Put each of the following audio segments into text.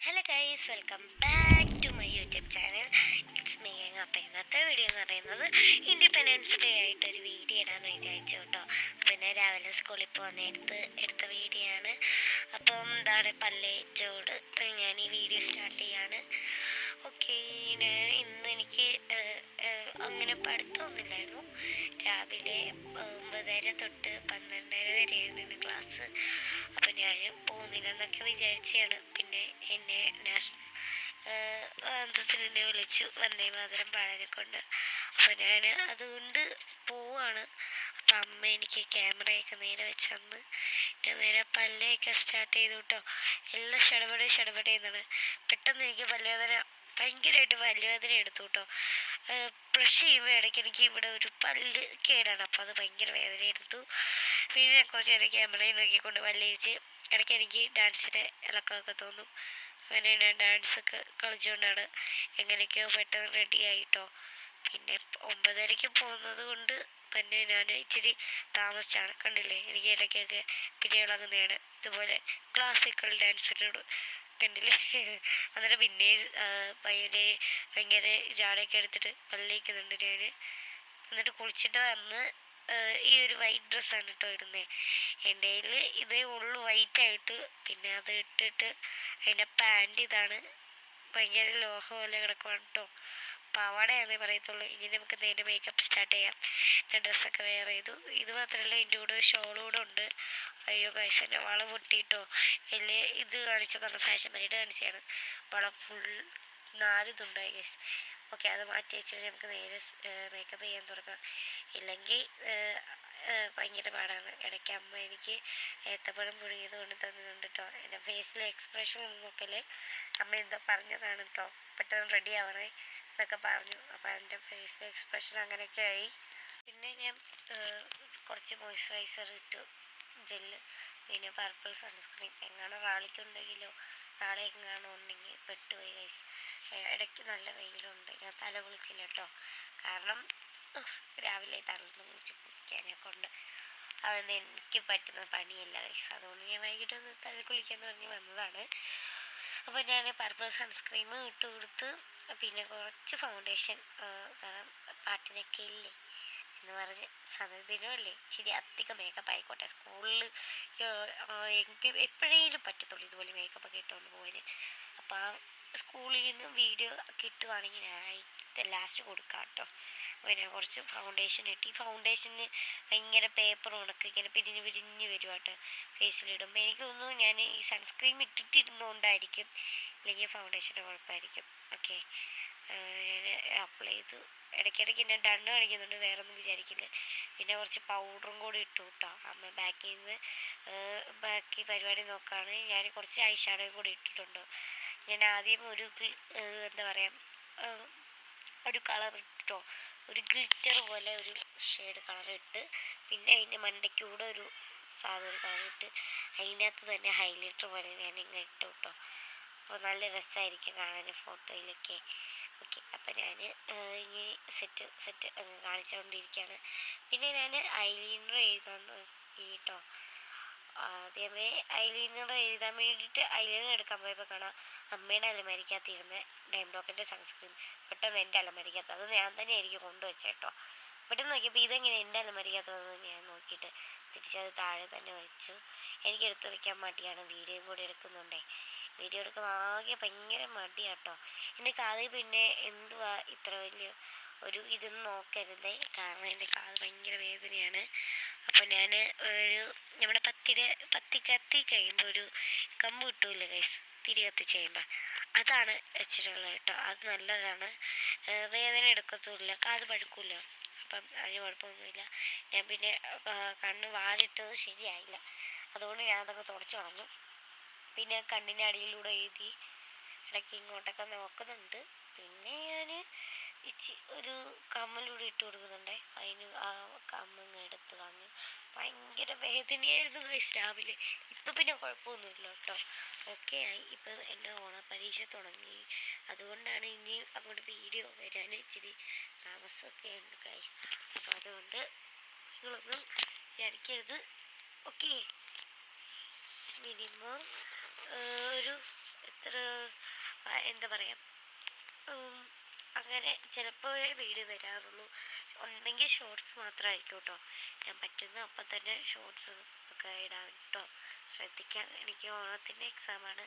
Hello guys, welcome back to my YouTube channel. It's me. അപ്പോൾ ഇന്നത്തെ video എന്ന് പറയുന്നത് ഇൻഡിപെൻഡൻസ് ഡേ ആയിട്ടൊരു വീഡിയോ ഇടാമെന്ന് വിചാരിച്ചു കേട്ടോ. പിന്നെ രാവിലെ സ്കൂളിൽ പോകുന്ന എടുത്ത വീഡിയോ ആണ്. അപ്പം എന്താണ് പല്ലേച്ചോട് ഞാൻ ഈ വീഡിയോ സ്റ്റാർട്ട് ചെയ്യാണ്. ഓക്കെ, ഇന്ന് എനിക്ക് അങ്ങനെ പഠിത്തമൊന്നുമില്ലായിരുന്നു. രാവിലെ 9:30 തൊട്ട് 12:30 വരെയായിരുന്നു ഇന്ന് ക്ലാസ്. അപ്പം ഞാൻ പോകുന്നില്ലെന്നൊക്കെ വിചാരിച്ചാണ്. പിന്നെ എന്നെ നാഷണൽ അന്തത്തിന് എന്നെ വിളിച്ചു, വന്ദേ മാതരം പാടാനെ കൊണ്ട്. അപ്പോൾ ഞാൻ അതുകൊണ്ട് പോവാണ്. അപ്പം അമ്മ എനിക്ക് ക്യാമറയൊക്കെ നേരെ വെച്ച് തന്ന് ഞാൻ നേരെ പല്ലയൊക്കെ സ്റ്റാർട്ട് ചെയ്തു കേട്ടോ. എല്ലാം ഷടപടേന്നാണ്. പെട്ടെന്ന് എനിക്ക് പല്ലുവേദന, ഭയങ്കരമായിട്ട് പല്ലുവേദന എടുത്തു കേട്ടോ. ബ്രഷ് ചെയ്യുമ്പോൾ ഇടയ്ക്ക് എനിക്ക് ഇവിടെ ഒരു പല്ല് കേടാണ്, അപ്പോൾ അത് ഭയങ്കര വേദന എടുത്തു. പിന്നെ കുറച്ച് നേരം ക്യാമറയിൽ നോക്കിക്കൊണ്ട് പല്ല് തേച്ച്. ഇടയ്ക്ക് എനിക്ക് ഡാൻസിൻ്റെ ഇളക്കമൊക്കെ തോന്നും. അങ്ങനെ ഞാൻ ഡാൻസൊക്കെ കളിച്ചുകൊണ്ടാണ് എങ്ങനെയൊക്കെയോ പെട്ടെന്ന് റെഡി ആയിട്ടോ. പിന്നെ 9:30 പോകുന്നത് കൊണ്ട് തന്നെ ഞാൻ ഇച്ചിരി താമസിച്ചാണ്. കണ്ടില്ലേ, എനിക്ക് ഇടയ്ക്കൊക്കെ പിരികളങ്ങുന്നതാണ്. ഇതുപോലെ ക്ലാസിക്കൽ ഡാൻസിനോട് കണ്ടില്ലേ. എന്നിട്ട് പിന്നെ ഭയങ്കര ജാടയൊക്കെ എടുത്തിട്ട് പല്ലിക്കുന്നുണ്ട് ഞാൻ. എന്നിട്ട് കുളിച്ചിട്ട് വന്ന് ഈ ഒരു വൈറ്റ് ഡ്രസ്സാണ് കേട്ടോ ഇടുന്നത്. എൻ്റെ കയ്യിൽ ഇതേ ഉള്ളു വൈറ്റായിട്ട്. പിന്നെ അത് ഇട്ടിട്ട് അതിൻ്റെ പാൻറ് ഇതാണ്, ഭയങ്കര ലോഹ പോലെ കിടക്കുവാണ് കേട്ടോ. പാവാടയാണെന്നേ പറയത്തുള്ളൂ. ഇനി നമുക്ക് നേരെ മേക്കപ്പ് സ്റ്റാർട്ട് ചെയ്യാം. ഞാൻ ഡ്രസ്സൊക്കെ വെയർ ചെയ്തു. ഇത് മാത്രമല്ല, എൻ്റെ കൂടെ ഷോൾ കൂടെ ഉണ്ട്. അയ്യോ ഗൈസ്, എൻ്റെ വള പൊട്ടിയിട്ടോ. വലിയ ഇത് കാണിച്ചതാണ്, ഫാഷൻ പരീഡ് കാണിച്ചതാണ്. വള ഫുൾ 4 തുണ്ടായി ഗൈസ്. ഓക്കെ, അത് മാറ്റി വെച്ചിട്ട് നമുക്ക് നേരെ മേക്കപ്പ് ചെയ്യാൻ തുടങ്ങാം. ഇല്ലെങ്കിൽ ഭയങ്കര പാടാണ്. ഇടയ്ക്ക് അമ്മ എനിക്ക് ഏത്തപ്പഴം പുഴുങ്ങിയത് കൊണ്ട് തന്നിട്ടുണ്ട് കേട്ടോ. എൻ്റെ ഫേസിലെ എക്സ്പ്രഷൻ ഒന്ന് നോക്കല്. അമ്മ എന്തോ പറഞ്ഞതാണ് കേട്ടോ, പെട്ടെന്ന് റെഡി ആവണേ എന്നൊക്കെ പറഞ്ഞു. അപ്പോൾ എൻ്റെ ഫേസിലെ എക്സ്പ്രഷൻ അങ്ങനെയൊക്കെ ആയി. പിന്നെ ഞാൻ കുറച്ച് മോയ്സ്ചറൈസർ ഇട്ടു, ജെല്ല്, പിന്നെ പർപ്പിൾ സൺസ്ക്രീൻ. എങ്ങാണോ റാളിക്കുണ്ടെങ്കിലോ നാളെ എങ്ങാണോ ഉണ്ടെങ്കിൽ പെട്ടുപോയി ഗൈസ്. ഇടയ്ക്ക് നല്ല വെയിലുണ്ട്. ഞാൻ തല കുളിച്ചില്ല കേട്ടോ, കാരണം രാവിലെ തളർന്ന് കുളിക്കാനെ കൊണ്ട് അതൊന്നും എനിക്ക് പറ്റുന്ന പണിയല്ല ഗൈസ്. അതുകൊണ്ട് ഞാൻ വൈകിട്ടൊന്ന് തല കുളിക്കാമെന്ന് പറഞ്ഞ് വന്നതാണ്. അപ്പോൾ ഞാൻ പർപ്പിൾ സൺസ്ക്രീം ഇട്ട് കൊടുത്ത്, പിന്നെ കുറച്ച് ഫൗണ്ടേഷൻ, കാരണം പാട്ടിനൊക്കെ ഇല്ലേ എന്ന് പറഞ്ഞ് ദിനമല്ലേ ഇച്ചിരി അധികം മേക്കപ്പ് ആയിക്കോട്ടെ. സ്കൂളിൽ എനിക്ക് എപ്പോഴേലും പറ്റത്തുള്ളൂ ഇതുപോലെ മേക്കപ്പൊക്കെ ഇട്ടുകൊണ്ട് പോകാൻ. അപ്പോൾ ആ സ്കൂളിൽ നിന്ന് വീഡിയോ കിട്ടുവാണെങ്കിൽ ഞാൻ ലാസ്റ്റ് കൊടുക്കാം കേട്ടോ. പിന്നെ കുറച്ച് ഫൗണ്ടേഷൻ ഇട്ട്, ഈ ഫൗണ്ടേഷന് ഭയങ്കര പേപ്പർ ഉണക്ക് ഇങ്ങനെ പിരിഞ്ഞ് വരും കേട്ടോ ഫേസിലിടുമ്പോൾ. എനിക്ക് തോന്നുന്നു ഞാൻ ഈ സൺസ്ക്രീം ഇട്ടിരുന്നുകൊണ്ടായിരിക്കും, ഇല്ലെങ്കിൽ ഫൗണ്ടേഷൻ്റെ കുഴപ്പമായിരിക്കും. ഓക്കെ, ഞാൻ അപ്ലൈ ചെയ്തു. ഇടയ്ക്കിടയ്ക്ക് എന്നെ ഡണ്ണ് കാണിക്കുന്നുണ്ട്, വേറെ ഒന്നും വിചാരിക്കില്ല. പിന്നെ കുറച്ച് പൗഡറും കൂടി ഇട്ടു കേട്ടോ. അമ്മ ബാക്കിൽ നിന്ന് ബാക്കി പരിപാടി നോക്കുകയാണ്. ഞാൻ കുറച്ച് ഐ ഷാഡോയും കൂടി ഇട്ടിട്ടുണ്ട്. ഞാൻ ആദ്യം ഒരു എന്താ പറയുക, ഒരു കളർ ഇട്ടോ, ഒരു ഗ്ലിറ്റർ പോലെ ഒരു ഷെയ്ഡ് കളർ ഇട്ട്, പിന്നെ അതിൻ്റെ മണ്ടയ്ക്കൂടെ ഒരു സാധാരണ കളർ ഇട്ട്, അതിനകത്ത് തന്നെ ഹൈലൈറ്റർ പോലെ ഞാൻ ഇങ്ങനെ ഇട്ടു കേട്ടോ. അപ്പോൾ നല്ല രസമായിരിക്കും കാണാൻ ഫോട്ടോയിലൊക്കെ. ഓക്കെ, അപ്പം ഞാൻ ഇങ്ങനെ സെറ്റ് കാണിച്ചുകൊണ്ടിരിക്കുകയാണ്. പിന്നെ ഞാൻ ഐലൈനർ എഴുതാൻ നോക്കി കേട്ടോ. ആദ്യമേ ഐലൈനർ എഴുതാൻ വേണ്ടിയിട്ട് ഐലൈനർ എടുക്കാൻ പോയപ്പോൾ കാണാം അമ്മയുടെ അലമാരിക്കകത്തിരുന്ന ഡൈംഡോക്കിൻ്റെ സൺസ്ക്രീൻ പെട്ടെന്ന് എൻ്റെ അലമാരിക്കകത്ത്, അത് ഞാൻ തന്നെ എനിക്ക് കൊണ്ടുവച്ചത് കേട്ടോ. പെട്ടെന്ന് നോക്കിയപ്പോൾ ഇതെങ്ങനെ എൻ്റെ അലമാരിക്കകത്ത് വന്നത് ഞാൻ നോക്കിയിട്ട് തിരിച്ചത് താഴെ തന്നെ വെച്ചു. എനിക്ക് എടുത്ത് വയ്ക്കാൻ മടിയാണ്, വീഡിയോയും കൂടി എടുക്കുന്നുണ്ടേ. വീഡിയോ എടുക്കാൻ ആകെ ഭയങ്കര മടിയാട്ടോ. എൻ്റെ കാതിൽ പിന്നെ എന്തുവാ ഇത്ര വലിയ ഒരു ഇതൊന്നും നോക്കരുതേ, കാരണം എൻ്റെ കാത് ഭയങ്കര വേദനയാണ്. അപ്പോൾ ഞാൻ ഒരു നമ്മുടെ പത്തി കത്തി കഴിയുമ്പോൾ ഒരു കമ്പ് കിട്ടൂല്ലേ ഗൈസ്, തിരി കത്തിച്ച് കഴിയുമ്പോൾ, അതാണ് വെച്ചിട്ടുള്ളത് കേട്ടോ. അത് നല്ലതാണ്, വേദന എടുക്കത്തുമില്ല, കാത് പഴുക്കില്ല. അപ്പം അതിന് കുഴപ്പമൊന്നുമില്ല. ഞാൻ പിന്നെ കണ്ണ് വാലിട്ടത് ശരിയായില്ല, അതുകൊണ്ട് ഞാൻ അതൊക്കെ തുടച്ചു കളഞ്ഞു. പിന്നെ കണ്ണിൻ്റെ അടിയിലൂടെ എഴുതി, ഇടയ്ക്ക് ഇങ്ങോട്ടൊക്കെ നോക്കുന്നുണ്ട്. പിന്നെ ഞാൻ ഒരു കമ്മലൂടെ ഇട്ട് കൊടുക്കുന്നുണ്ട്. അതിന് ആ കമ്മങ്ങ് എടുത്ത് കളഞ്ഞു. ഭയങ്കര വേദനയായിരുന്നു ഗൈസ് രാവിലെ. ഇപ്പം പിന്നെ കുഴപ്പമൊന്നുമില്ല കേട്ടോ, ഓക്കെ ആയി. ഇപ്പം എൻ്റെ ഓണപ്പരീക്ഷ തുടങ്ങി, അതുകൊണ്ടാണ് ഇനി അങ്ങോട്ട് വീഡിയോ വരാൻ ഇച്ചിരി താമസമൊക്കെ ഉണ്ട് ഗൈസ്. അപ്പോൾ അതുകൊണ്ട് നിങ്ങളൊന്നും വിചാരിക്കരുത്. ഓക്കെ, മിനിമം ഒരു അത്ര എന്താ പറയുക, അങ്ങനെ ചിലപ്പോഴേ വീഡിയോ വരാറുള്ളൂ. ഉണ്ടെങ്കിൽ ഷോർട്സ് മാത്രമായിരിക്കും കേട്ടോ. ഞാൻ പറ്റുന്ന അപ്പം തന്നെ ഷോർട്സ് ഒക്കെ ഇടാൻ കേട്ടോ ശ്രദ്ധിക്കാം. എനിക്ക് ഓണത്തിൻ്റെ എക്സാമാണ്.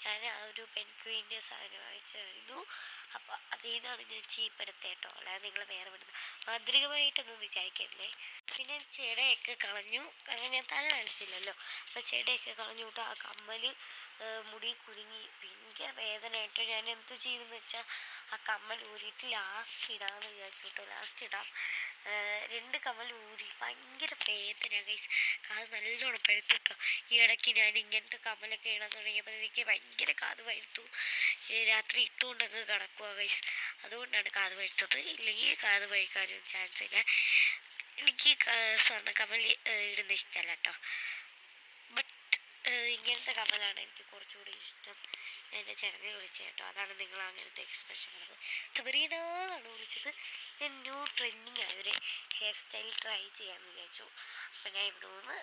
ഞാൻ ആ ഒരു പെൻക്വീൻ്റെ സാധനം വായിച്ചായിരുന്നു. അപ്പോൾ അതിൽ നിന്നാണ് ഞാൻ ചീപ്പെടുത്തത് കേട്ടോ. അല്ലാതെ നിങ്ങൾ വേറെ വിടുന്നത് മാന്ത്രികമായിട്ടൊന്നും വിചാരിക്കരുതേ. പിന്നെ ചെടയൊക്കെ കളഞ്ഞു, കാരണം ഞാൻ തല നനച്ചില്ലല്ലോ. അപ്പോൾ ചെടയൊക്കെ കളഞ്ഞു കേട്ടോ. ആ കമ്മൽ മുടി കുരുങ്ങി ഭയങ്കര വേദനയായിട്ട് ഞാൻ എന്ത് ചെയ്തെന്ന് വെച്ചാൽ ആ കമ്മൽ ഊരിയിട്ട് ലാസ്റ്റ് ഇടാമെന്ന് വിചാരിച്ചു കേട്ടോ. ലാസ്റ്റ് ഇടാം. 2 കമ്മൽ ഊരി ഭയങ്കര വേദന ഗൈസ്. കാത് നല്ലോണം പഴുത്തു കേട്ടോ. ഈ ഇടയ്ക്ക് ഞാൻ ഇങ്ങനത്തെ കമ്മലൊക്കെ ഇടാൻ തുടങ്ങിയപ്പോഴത്തേക്ക് ഭയങ്കര കാത് പഴുത്തു. രാത്രി ഇട്ടുകൊണ്ടങ്ങ് കിടക്കുക ഗൈസ്. അതുകൊണ്ടാണ് കാത് പഴുത്തത്. ഇല്ലെങ്കിൽ കാത് പഴുക്കാനും ചാൻസ് ഇല്ല. എനിക്ക് സ്വർണ്ണ കമ്മൽ ഇടുന്ന ഇഷ്ടമല്ല കേട്ടോ. ബട്ട് ഇങ്ങനത്തെ കമ്മലാണ് എനിക്ക് കുറച്ചുകൂടി ഇഷ്ടം. എൻ്റെ ചേട്ടനെ വിളിച്ചത് കേട്ടോ. അതാണ് നിങ്ങൾ അങ്ങനത്തെ എക്സ്പ്രഷൻ കണ്ടത്. സബറീന എന്നാണ് വിളിച്ചത്. ഞാൻ ന്യൂ ട്രെൻഡിങ് ആയ ഒരു ഹെയർ സ്റ്റൈൽ ട്രൈ ചെയ്യാമെന്ന് വിചാരിച്ചു. അപ്പോൾ ഞാൻ ഇവിടെ നിന്ന്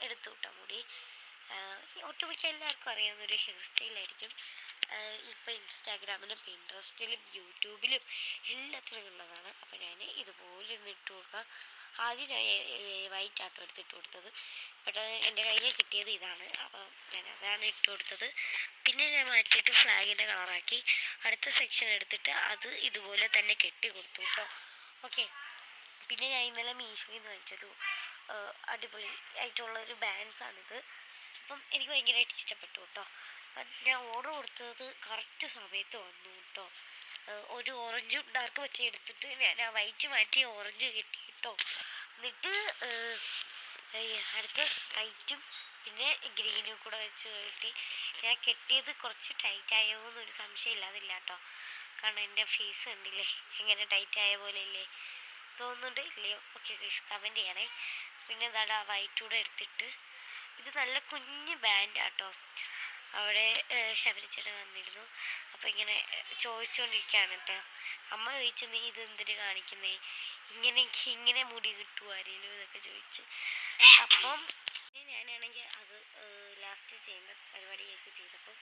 എടുത്തു കേട്ടോ മുടി. ഒട്ടുമിക്ക എല്ലാവർക്കും അറിയാവുന്നൊരു ഹെയർ സ്റ്റൈലായിരിക്കും. ഇപ്പോൾ ഇൻസ്റ്റാഗ്രാമിലും പിൻട്രസ്റ്റിലും യൂട്യൂബിലും എല്ലാത്തിലും ഉള്ളതാണ്. അപ്പോൾ ഞാൻ ഇതുപോലെ ഒന്ന് ഇട്ട് കൊടുക്കാം. ആദ്യം ഞാൻ വൈറ്റ് ആട്ടോ എടുത്തിട്ട് കൊടുത്തത്. ബട്ട് എൻ്റെ കയ്യിൽ കിട്ടിയത് ഇതാണ്. അപ്പോൾ ഞാൻ അതാണ് ഇട്ട് കൊടുത്തത്. പിന്നെ ഞാൻ മാറ്റിയിട്ട് ഫ്ലാഗിൻ്റെ കളറാക്കി അടുത്ത സെക്ഷൻ എടുത്തിട്ട് അത് ഇതുപോലെ തന്നെ കെട്ടി കൊടുത്തു കേട്ടോ. ഓക്കെ. പിന്നെ ഞാൻ ഇന്നലെ മീഷോയിൽ നിന്ന് വാങ്ങിച്ചൊരു അടിപൊളി ആയിട്ടുള്ളൊരു ബാൻഡ്സാണിത്. അപ്പം എനിക്ക് ഭയങ്കരമായിട്ട് ഇഷ്ടപ്പെട്ടു കേട്ടോ. ബട്ട് ഞാൻ ഓർഡർ കൊടുത്തത് കറക്റ്റ് സമയത്ത് വന്നു കേട്ടോ. ഒരു ഓറഞ്ചും ഡാർക്ക് പച്ച എടുത്തിട്ട് ഞാൻ ആ വൈറ്റ് മാറ്റി ഓറഞ്ച് കെട്ടി കേട്ടോ. എന്നിട്ട് അടുത്ത വൈറ്റും പിന്നെ ഗ്രീനും കൂടെ വെച്ച് കെട്ടി. ഞാൻ കെട്ടിയത് കുറച്ച് ടൈറ്റ് ആയോ എന്നൊരു സംശയം ഇല്ലാതില്ല കേട്ടോ. കാരണം എൻ്റെ ഫേസ് കണ്ടില്ലേ എങ്ങനെ ടൈറ്റ് ആയ പോലെ ഇല്ലേ, തോന്നുന്നുണ്ട് ഇല്ലയോ? ഓക്കെ ഗൈസ് കമൻറ്റ് ചെയ്യണേ. പിന്നെ എന്താണ് ആ വൈറ്റ് കൂടെ എടുത്തിട്ട് ഇത് നല്ല കുഞ്ഞ് ബാൻഡാട്ടോ. അവിടെ ശബരിച്ചേട്ടൻ വന്നിരുന്നു. അപ്പോൾ ഇങ്ങനെ ചോദിച്ചുകൊണ്ടിരിക്കുകയാണ് കേട്ടോ. അമ്മ ചോദിച്ചു നീ ഇതെന്തിന് കാണിക്കുന്നേ, ഇങ്ങനെ മുടി കിട്ടുമോ ആരെങ്കിലും എന്നൊക്കെ ചോദിച്ചു. അപ്പം ഞാനാണെങ്കിൽ അത് ലാസ്റ്റ് ചെയ്യേണ്ട പരിപാടിയൊക്കെ ചെയ്തപ്പോൾ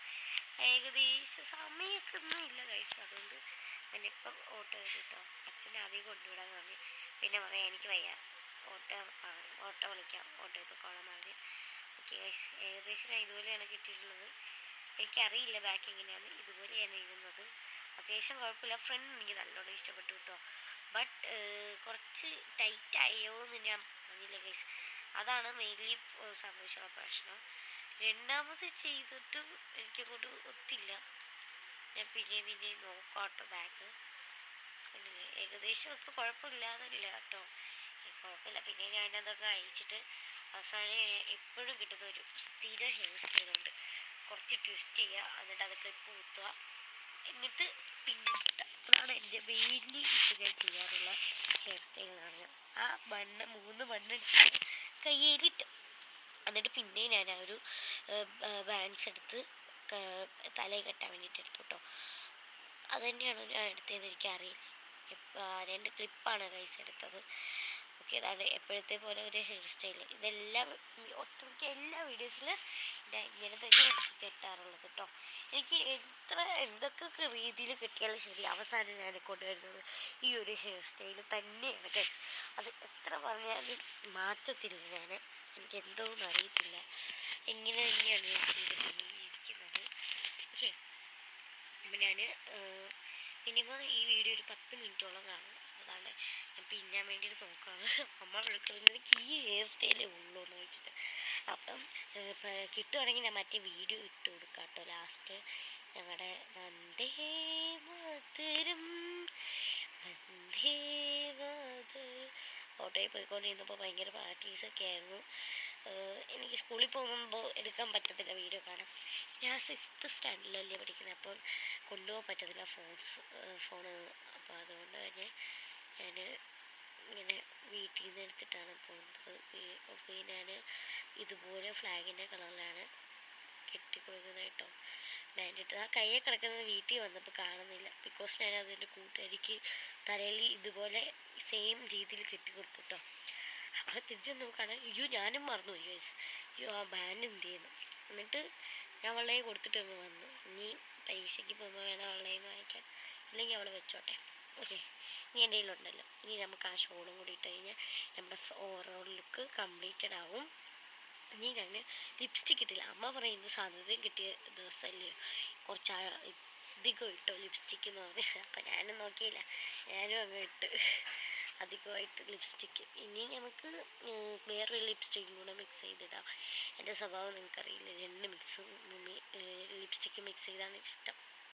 ഏകദേശം സമയമൊക്കെ ഒന്നും ഇല്ല ഗൈസ്. അതുകൊണ്ട് ഞാനിപ്പം ഓട്ടോ കേട്ടോ. അച്ഛനെ ആദ്യം കൊണ്ടുവിടാൻ പറഞ്ഞു. പിന്നെ പറയാം എനിക്ക് വയ്യ, ഓട്ടോ വിളിക്കാം, ഓട്ടോ ഇപ്പോൾ കോളം പറഞ്ഞ്. ഓക്കെ ഗൈസ്, ഏകദേശം ഞാൻ ഇതുപോലെയാണ് കിട്ടിയിട്ടുള്ളത്. എനിക്കറിയില്ല ബാക്ക് എങ്ങനെയാണ്. ഇതുപോലെയാണ് ഇരുന്നത്. അത്യാവശ്യം കുഴപ്പമില്ല. ഫ്രണ്ട് എനിക്ക് നല്ലോണം ഇഷ്ടപ്പെട്ടു കേട്ടോ. ബട്ട് കുറച്ച് ടൈറ്റായോ എന്ന് ഞാൻ പറഞ്ഞില്ല ഗൈസ്. അതാണ് മെയിൻലി സംഭവിച്ചുള്ള പ്രശ്നം. രണ്ടാമത് ചെയ്തിട്ടും എനിക്കങ്ങോട്ട് ഒത്തില്ല. ഞാൻ പിന്നെ നോക്കാട്ടോ ബാഗ്. ഏകദേശം ഇപ്പോൾ കുഴപ്പമില്ലാതില്ല കേട്ടോ. കുഴപ്പമില്ല. പിന്നെ ഞാനതൊക്കെ അയച്ചിട്ട് അവസാനം എപ്പോഴും കിട്ടുന്ന ഒരു സ്ഥിര ഹെയർ സ്റ്റൈലുണ്ട്. കുറച്ച് ട്വിസ്റ്റ് ചെയ്യുക, എന്നിട്ട് അത് ക്ലിപ്പ് കുത്തുക, എന്നിട്ട് പിന്നെ കിട്ടുക. അതാണ് എൻ്റെ മെയിൻലി ഇപ്പോൾ ഞാൻ ചെയ്യാറുള്ള ഹെയർ സ്റ്റൈൽ എന്ന് പറഞ്ഞാൽ. ആ 3 ബണ്ണ് കയ്യിലിട്ട് എന്നിട്ട് പിന്നെ ഞാൻ ആ ഒരു ബാൻഡ്സ് എടുത്ത് തലയിൽ കെട്ടാൻ വേണ്ടിയിട്ട് എടുത്തു കേട്ടോ. അതുതന്നെയാണ് ഞാൻ എടുത്തതെന്ന് എനിക്കറിയില്ല. 2 ക്ലിപ്പാണ് ഗൈസ് എടുത്തത്. ഓക്കെ, അതാണ് എപ്പോഴത്തെ പോലെ ഒരു ഹെയർ സ്റ്റൈൽ. ഇതെല്ലാം ഒട്ടുമിക്ക എല്ലാ വീഡിയോസിലും ഞാൻ ഇങ്ങനെ തന്നെ എനിക്ക് കെട്ടാറുള്ളത് കേട്ടോ. എനിക്ക് എന്തൊക്കെ രീതിയിൽ കിട്ടിയാലും ശരി, അവസാനം ഞാൻ കൊണ്ടുവരുന്നത് ഈ ഒരു ഹെയർ സ്റ്റൈൽ തന്നെയാണ് ഗൈസ്. അത് എത്ര പറഞ്ഞാലും മാറ്റത്തില്ല. എനിക്ക് എന്തോന്നും അറിയത്തില്ല, ഇങ്ങനെ തന്നെയാണ് ഞാൻ ചെയ്തിരിക്കുന്നത്. ഓക്കെ, അപ്പം ഞാൻ മിനിമം ഈ വീഡിയോ ഒരു 10 മിനിറ്റോളം കാണും. അതാണ് ഞാൻ പിന്നാൻ വേണ്ടിയിട്ട് നോക്കുകയാണ്. അമ്മ വിളിക്കുന്നത് ഈ ഹെയർ സ്റ്റൈലേ ഉള്ളൂ എന്ന് വെച്ചിട്ട്. അപ്പം കിട്ടുവാണെങ്കിൽ ഞാൻ മറ്റേ വീഡിയോ ഇട്ട് കൊടുക്കാം കേട്ടോ. ലാസ്റ്റ് ഞങ്ങളുടെ വന്ദേ മാതരം വന്ദേ മാതരം ഓട്ടോയിൽ പോയിക്കൊണ്ടിരുന്നപ്പോൾ ഭയങ്കര പ്രാക്ടീസൊക്കെ ആയിരുന്നു. എനിക്ക് സ്കൂളിൽ പോകുമ്പോൾ എടുക്കാൻ പറ്റത്തില്ല വീഡിയോ കാണാൻ. ഞാൻ 6th സ്റ്റാൻഡേർഡിലല്ലേ പഠിക്കുന്നത്. അപ്പം കൊണ്ടുപോകാൻ പറ്റത്തില്ല ഫോണ്. അപ്പോൾ അതുകൊണ്ട് തന്നെ ഞാൻ ഇങ്ങനെ വീട്ടിൽ നിന്ന് എടുത്തിട്ടാണ് പോകുന്നത്. അപ്പോൾ ഞാൻ ഇതുപോലെ ഫ്ലാഗിൻ്റെ കളറിലാണ് കെട്ടിക്കൊടുക്കുന്നത് കേട്ടോ. ബാൻഡിട്ട് ആ കയ്യെ കിടക്കുന്നത് വീട്ടിൽ വന്നപ്പോൾ കാണുന്നില്ല. ബിക്കോസ് ഞാൻ അതിൻ്റെ കൂട്ടുകാരിക്ക് തലയിൽ ഇതുപോലെ സെയിം രീതിയിൽ കെട്ടിക്കൊടുത്തു കേട്ടോ. അപ്പോൾ തിരിച്ച് നോക്കുകയാണ്, അയ്യോ ഞാനും മറന്നു പോയി ഗൈസ്, അയ്യോ ആ ബാൻഡ് എന്ത് ചെയ്യുന്നു. എന്നിട്ട് ഞാൻ അവളെ കൊടുത്തിട്ട് വന്നു. ഇനി പരീക്ഷയ്ക്ക് പോകുമ്പോൾ വേണം അവളെ നിന്ന് വാങ്ങിക്കാൻ, ഇല്ലെങ്കിൽ അവൾ വെച്ചോട്ടെ. ഓക്കെ, ഇനി എൻ്റെ കയ്യിലുണ്ടല്ലോ. ഇനി നമുക്ക് ആ ഷോളും കൂടി ഇട്ട് കഴിഞ്ഞാൽ നമ്മുടെ ഓവറോൾ ലുക്ക് കംപ്ലീറ്റഡ് ആവും. ഇനി ഞാൻ ലിപ്സ്റ്റിക് ഇട്ടില്ല. അമ്മ പറയുന്നത് സാധ്യതയും കിട്ടിയ ദിവസമല്ലേ, കുറച്ച് അധികം ഇട്ടോ ലിപ്സ്റ്റിക്ക് എന്ന് പറഞ്ഞു. അപ്പം ഞാനും നോക്കിയില്ല, ഞാനും അങ്ങ് ഇട്ട് അധികമായിട്ട് ലിപ്സ്റ്റിക്ക്. ഇനി നമുക്ക് വേറൊരു ലിപ്സ്റ്റിക്കും കൂടെ മിക്സ് ചെയ്തിടാം. എൻ്റെ സ്വഭാവം നിങ്ങൾക്കറിയില്ല, രണ്ട് ലിപ്സ്റ്റിക്ക് മിക്സ് ചെയ്താണ് ഇഷ്ടം.